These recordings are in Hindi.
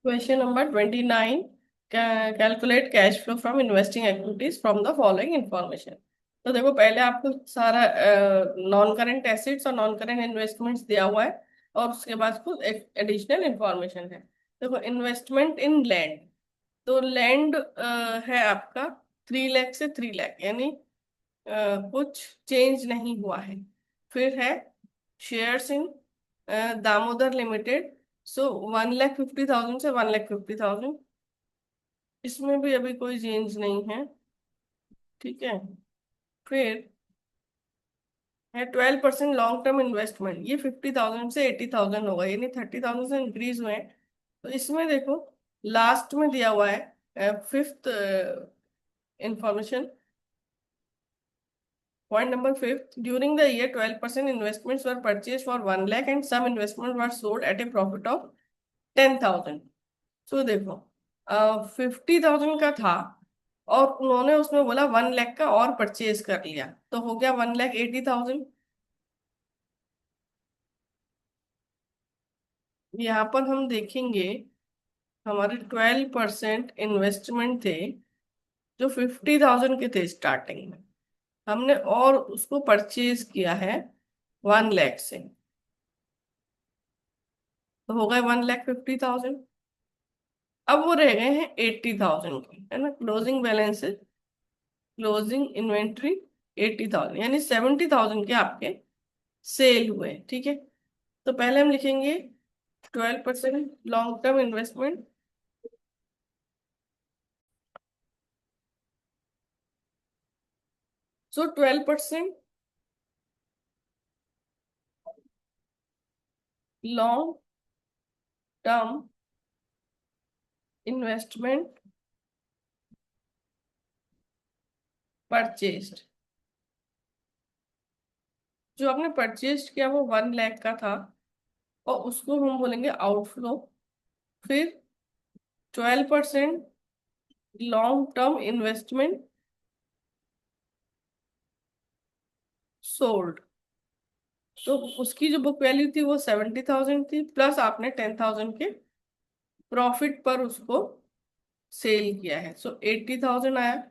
Question number 29। Calculate cash flow from investing activities from the following information. तो देखो, पहले आपको सारा नॉन करेंट एसेट्स और नॉन करेंट इन्वेस्टमेंट्स दिया हुआ है, और उसके बाद कुछ एडिशनल इंफॉर्मेशन है। देखो, इन्वेस्टमेंट इन लैंड। तो लैंड है आपका 3 लाख से 3 लाख, यानी कुछ चेंज नहीं हुआ है। फिर है शेयर्स इन दामोदर लिमिटेड। सो 1,50,000 से 1,50,000, इसमें भी अभी कोई चेंज नहीं है। ठीक है। फिर है 12% लॉन्ग टर्म इन्वेस्टमेंट, ये 50,000 से 80,000 होगा, यानी 30,000 से इंक्रीज हुए हैं। तो इसमें देखो, लास्ट में दिया हुआ है fifth information. Point number fifth, during the year 12% investments were purchased for 1 lakh and some investments were sold at a profit of 10,000। सो देखो, 50,000 का था, और उन्होंने उसमें बोला 1 लाख का और परचेज कर लिया, तो हो गया 1,80,000। यहाँ पर हम देखेंगे, हमारे 12% इन्वेस्टमेंट थे जो 50,000 के थे स्टार्टिंग में, हमने और उसको परचेज किया है 1 लाख से, तो हो गए 1,50,000। अब वो रह गए हैं 80,000 के, है ना। क्लोजिंग बैलेंस, क्लोजिंग इन्वेंट्री 80,000, यानी 70,000 के आपके सेल हुए। ठीक है। तो पहले हम लिखेंगे 12% लॉन्ग टर्म इन्वेस्टमेंट। सो 12% लॉन्ग टर्म इन्वेस्टमेंट परचेस्ड। जो आपने परचेज किया वो 1 लाख का था, और उसको हम बोलेंगे आउटफ्लो। फिर 12% लॉन्ग टर्म इन्वेस्टमेंट सोल्ड। तो उसकी जो बुक वैल्यू थी वो 70,000 थी, प्लस आपने 10,000 के प्रॉफिट पर उसको सेल किया है। सो 80,000 आया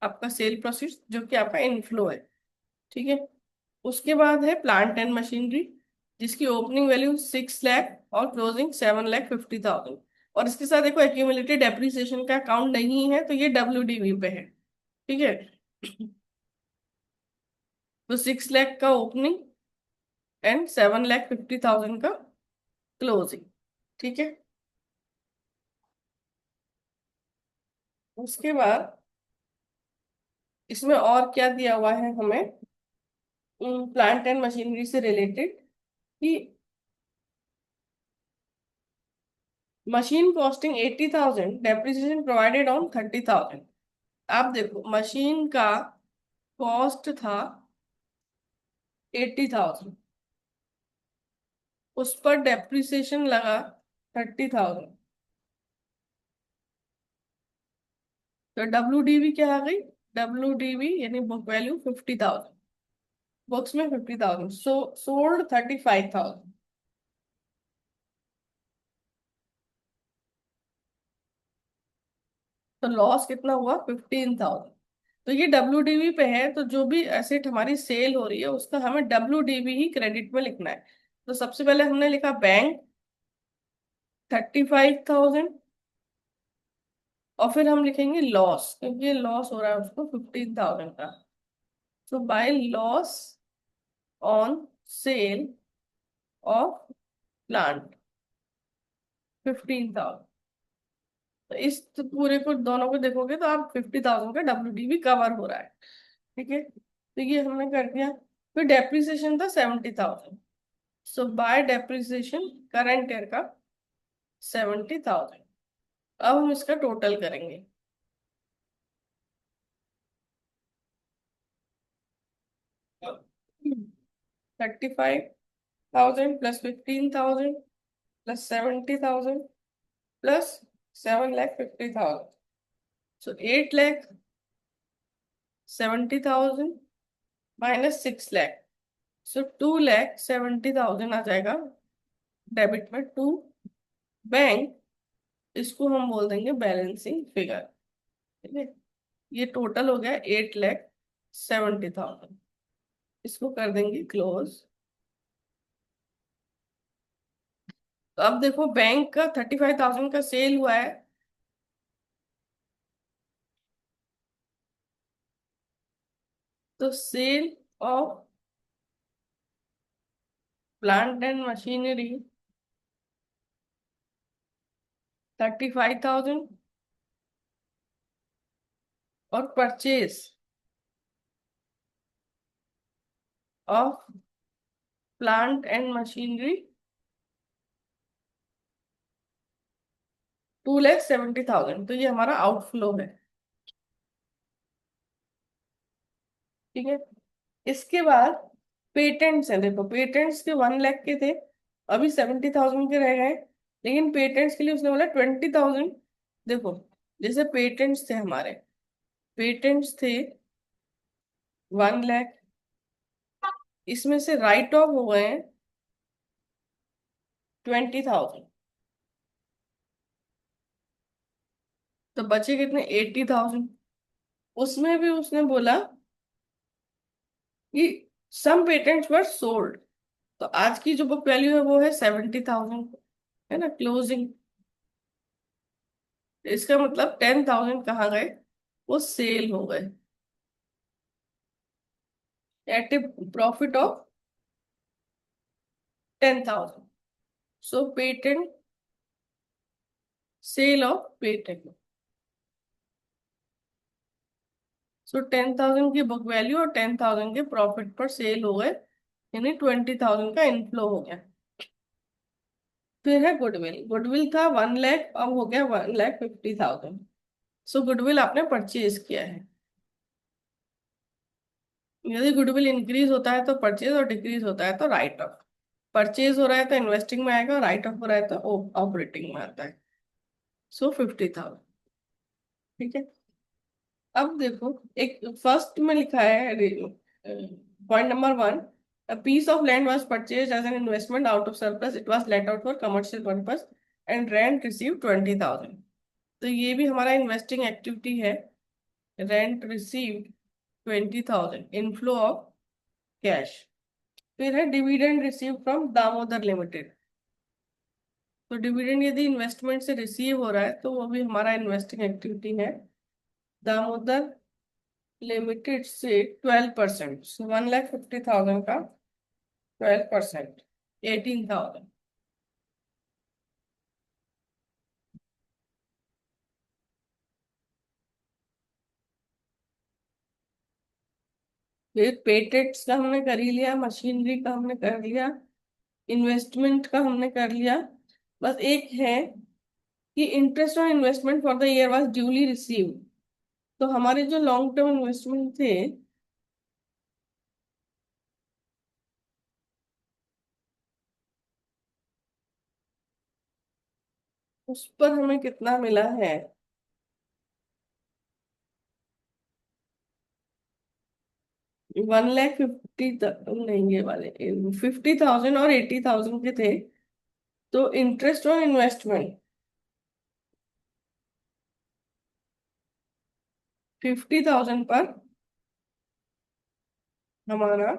आपका सेल प्रोसीड, जो कि आपका इनफ्लो है। ठीक है। उसके बाद है प्लांट एंड मशीनरी, जिसकी ओपनिंग वैल्यू 6 लाख और क्लोजिंग 7,50,000। और इसके साथ देखो, एक्यूमुलेटेड डेप्रिसिएशन का अकाउंट नहीं है, तो ये WDV पे है। ठीक है। तो 6 लाख का ओपनिंग एंड 7,50,000 का क्लोजिंग। ठीक है। उसके बाद इसमें और क्या दिया हुआ है हमें, प्लांट एंड मशीनरी से रिलेटेड, कि machine costing 80,000, depreciation provided on 30,000। आप देखो, मशीन का कॉस्ट था 80,000, उस पर डेप्रिसिएशन लगा 30,000, तो WDV क्या आ गई? WDV यानी बुक वैल्यू 50,000, बुक्स में 50,000, सोल्ड 35,000। तो लॉस कितना हुआ? 15,000। तो ये WDV पे है, तो जो भी एसेट हमारी सेल हो रही है उसका हमें WDV ही क्रेडिट में लिखना है। तो सबसे पहले हमने लिखा बैंक 35,000, और फिर हम लिखेंगे लॉस, क्योंकि ये लॉस हो रहा है उसको 15,000 का। तो by loss on sale of plant 15,000। तो इस पूरे को दोनों को देखोगे तो आप 50,000 का WDV कवर हो रहा है। ठीक है। तो ये हमने कर दिया। फिर डेप्रिसिएशन था 70,000। सो बाय डेप्रिसिएशन करंट ईयर का 70,000। अब हम इसका टोटल करेंगे। 35,000 प्लस 15,000 प्लस 70,000 प्लस 7,50,000। सो 8,70,000 माइनस 6 लाख, सो 2,70,000 आ जाएगा डेबिट में टू बैंक। इसको हम बोल देंगे बैलेंसिंग फिगर। ठीक है, ये टोटल हो गया 8,70,000। इसको कर देंगे क्लोज। तो अब देखो बैंक का 35,000 का सेल हुआ है। तो sale of plant and machinery 35,000, और purchase of plant and machinery 2,70,000। तो ये हमारा आउटफ्लो है। ठीक है, इसके बाद पेटेंट्स हैं। देखो पेटेंट्स के 1 लाख के थे, अभी 70,000 के रह गए। लेकिन पेटेंट्स के लिए उसने बोला 20,000। देखो जैसे पेटेंट्स थे हमारे, पेटेंट्स थे 1 लाख, इसमें से राइट ऑफ हो गए 20,000। तो बचे कितने, 80,000। उसमें भी उसने बोला कि सम पेटेंट्स वर सोल्ड। तो आज की जो बुक वैल्यू है वो है 70,000, है ना, क्लोजिंग। इसका मतलब 10,000 कहाँ गए, वो सेल हो गए at a profit of 10,000। So patent, sale of patent. So 10,000 की बुक वैल्यू और 10,000 के प्रॉफिट पर सेल हो गए, यानी 20,000 का इनफ्लो हो गया। फिर है गुडविल। गुडविल था 1 लाख, अब हो गया 1,50,000। सो गुडविल आपने परचेज किया है। यदि गुडविल इंक्रीज होता है तो परचेज, और डिक्रीज होता है तो राइट ऑफ। परचेज हो रहा है तो इन्वेस्टिंग में आएगा, राइट ऑफ हो रहा है तो ऑपरेटिंग में आता है। सो 50,000। ठीक है, अब देखो एक फर्स्ट में लिखा है point number 1, a piece of land was purchased as an investment out of surplus, it was let out for commercial purpose and rent received 20,000। तो ये भी हमारा इन्वेस्टिंग एक्टिविटी है। Rent received 20,000, inflow of cash. फिर है dividend receive from Damodar limited. तो डिविडेंड यदि इन्वेस्टमेंट से रिसीव हो रहा है तो वो भी हमारा इन्वेस्टिंग एक्टिविटी है। दामोदर लिमिटेड से 12%, 1,50,000 का 12%, 18,000। फिर पेटेंट्स का हमने कर ही लिया, मशीनरी का हमने कर लिया, इन्वेस्टमेंट का हमने कर लिया। बस एक है कि interest on investment for the year was duly received. तो हमारे जो लॉन्ग टर्म इन्वेस्टमेंट थे, उस पर हमें कितना मिला है, 1,50,000, नहीं ये वाले 50,000 और 80,000 के थे। तो इंटरेस्ट ऑन इन्वेस्टमेंट 50,000 पर हमारा,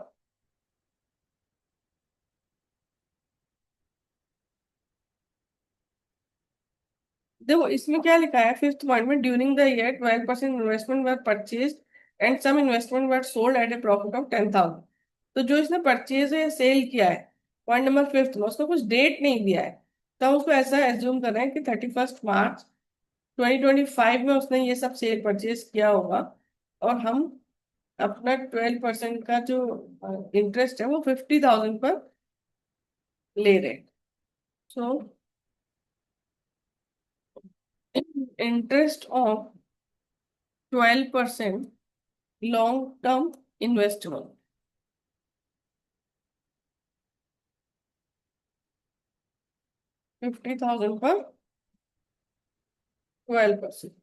देखो इसमें क्या लिखा है फिफ्थ पॉइंट में, during the year 12% investment were purchase and some investment were sold at a profit of 10,000। तो जो इसने परचेज या सेल किया है पॉइंट नंबर फिफ्थ में, उसका कुछ डेट नहीं दिया है। तो हम उसको ऐसा एज्यूम कर रहे हैं कि 31 मार्च 2025 में उसने ये सब सेल परचेज किया होगा, और हम अपना 12% का जो इंटरेस्ट है वो 50,000 पर ले रहे हैं। So interest of 12% long term investment 50,000 पर 12%,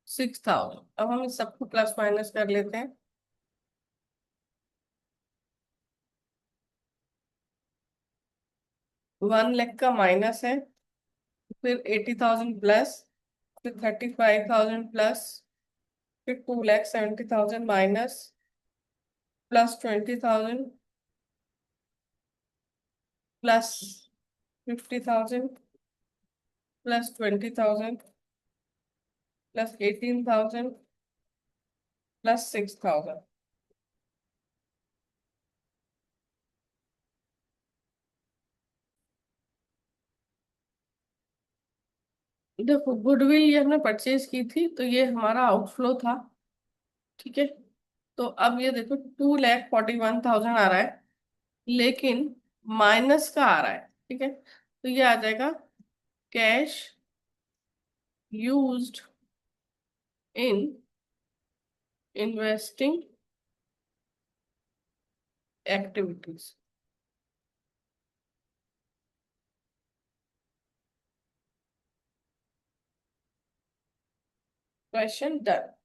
6,000। अब हम इस सबको प्लस माइनस कर लेते हैं। 1 लाख का माइनस है, फिर 80,000 प्लस, फिर 35,000 प्लस, फिर 2,70,000 minus, plus 20,000, plus 50,000, plus 20,000, plus 18,000, plus 6,000। देखो गुडविल ये हमने परचेज की थी तो ये हमारा आउटफ्लो था, ठीक है। तो अब ये देखो 2,41,000 आ रहा है, लेकिन माइनस का आ रहा है, ठीक है। तो ये आ जाएगा cash used in investing activities. Question done.